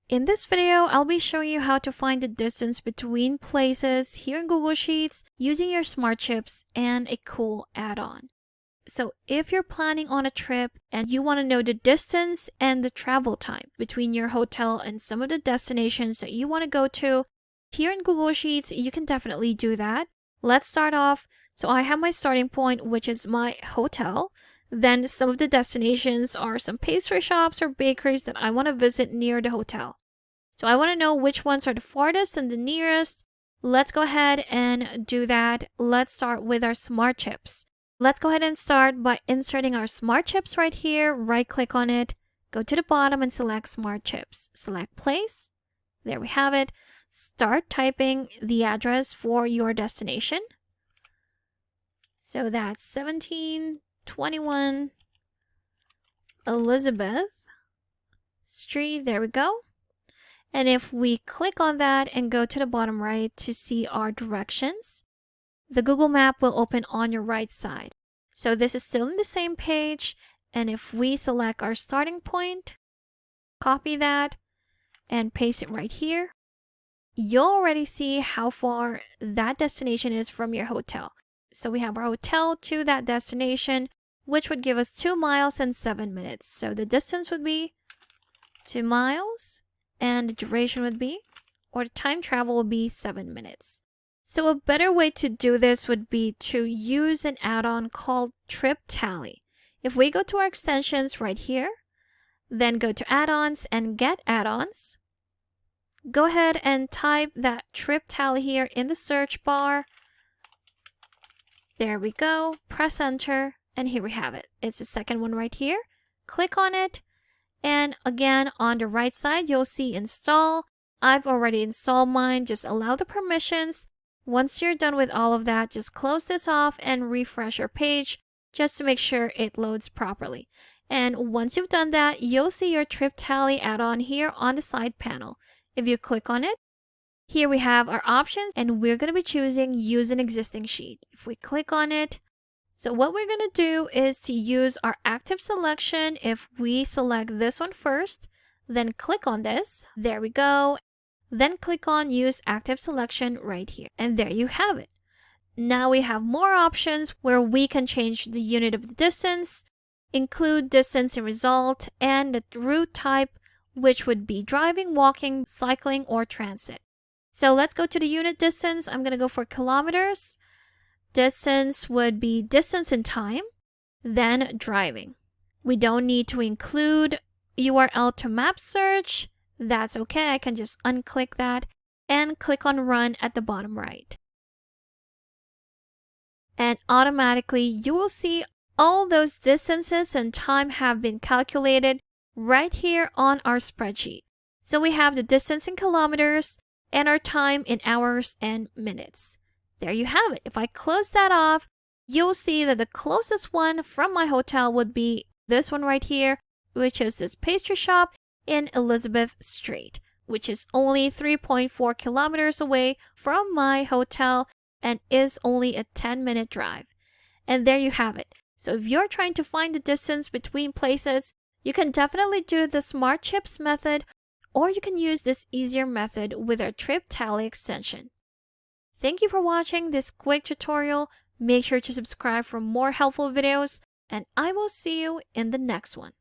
In this video, I'll be showing you how to find the distance between places here in Google Sheets using your smart chips and a cool add-on. So if you're planning on a trip and you want to know the distance and the travel time between your hotel and some of the destinations that you want to go to, here in Google Sheets, you can definitely do that. Let's start off. So I have my starting point, which is my hotel. Then some of the destinations are some pastry shops or bakeries that I want to visit near the hotel. So I want to know which ones are the farthest and the nearest. Let's go ahead and do that. Let's start with our smart chips. Let's go ahead and start by inserting our smart chips right here. Right click on it, go to the bottom and select smart chips. Select place. There we have it. Start typing the address for your destination. So that's 1721 Elizabeth Street. There we go. And if we click on that and go to the bottom right to see our directions, the Google map will open on your right side. So this is still in the same page. And if we select our starting point, copy that and paste it right here, you'll already see how far that destination is from your hotel. So we have our hotel to that destination, which would give us 2 miles and 7 minutes. So the distance would be 2 miles and the duration would be, or the time travel would be 7 minutes. So a better way to do this would be to use an add-on called Trip Tally. If we go to our extensions right here, then go to add-ons and get add-ons, go ahead and type that Trip Tally here in the search bar. There we go. Press enter and here we have it. It's the second one right here. Click on it. And again, on the right side, you'll see install. I've already installed mine. Just allow the permissions. Once you're done with all of that, just close this off and refresh your page just to make sure it loads properly. And once you've done that, you'll see your Trip Tally add-on here on the side panel. If you click on it, here we have our options and we're going to be choosing use an existing sheet. If we click on it, so what we're going to do is to use our active selection. If we select this one first, then click on this, there we go. Then click on use active selection right here. And there you have it. Now we have more options where we can change the unit of the distance, include distance in result, and the route type, which would be driving, walking, cycling, or transit. So let's go to the unit distance. I'm going to go for kilometers. Distance would be distance in time, then driving. We don't need to include URL to map search. That's okay. I can just unclick that and click on run at the bottom right. And automatically you will see all those distances and time have been calculated right here on our spreadsheet. So we have the distance in kilometers and our time in hours and minutes. There you have it. If I close that off, you'll see that the closest one from my hotel would be this one right here, which is this pastry shop in Elizabeth Street, which is only 3.4 kilometers away from my hotel and is only a 10-minute drive. And there you have it. So if you're trying to find the distance between places, you can definitely do the Smart Chips method, or you can use this easier method with our Trip Tally extension. Thank you for watching this quick tutorial. Make sure to subscribe for more helpful videos, and I will see you in the next one.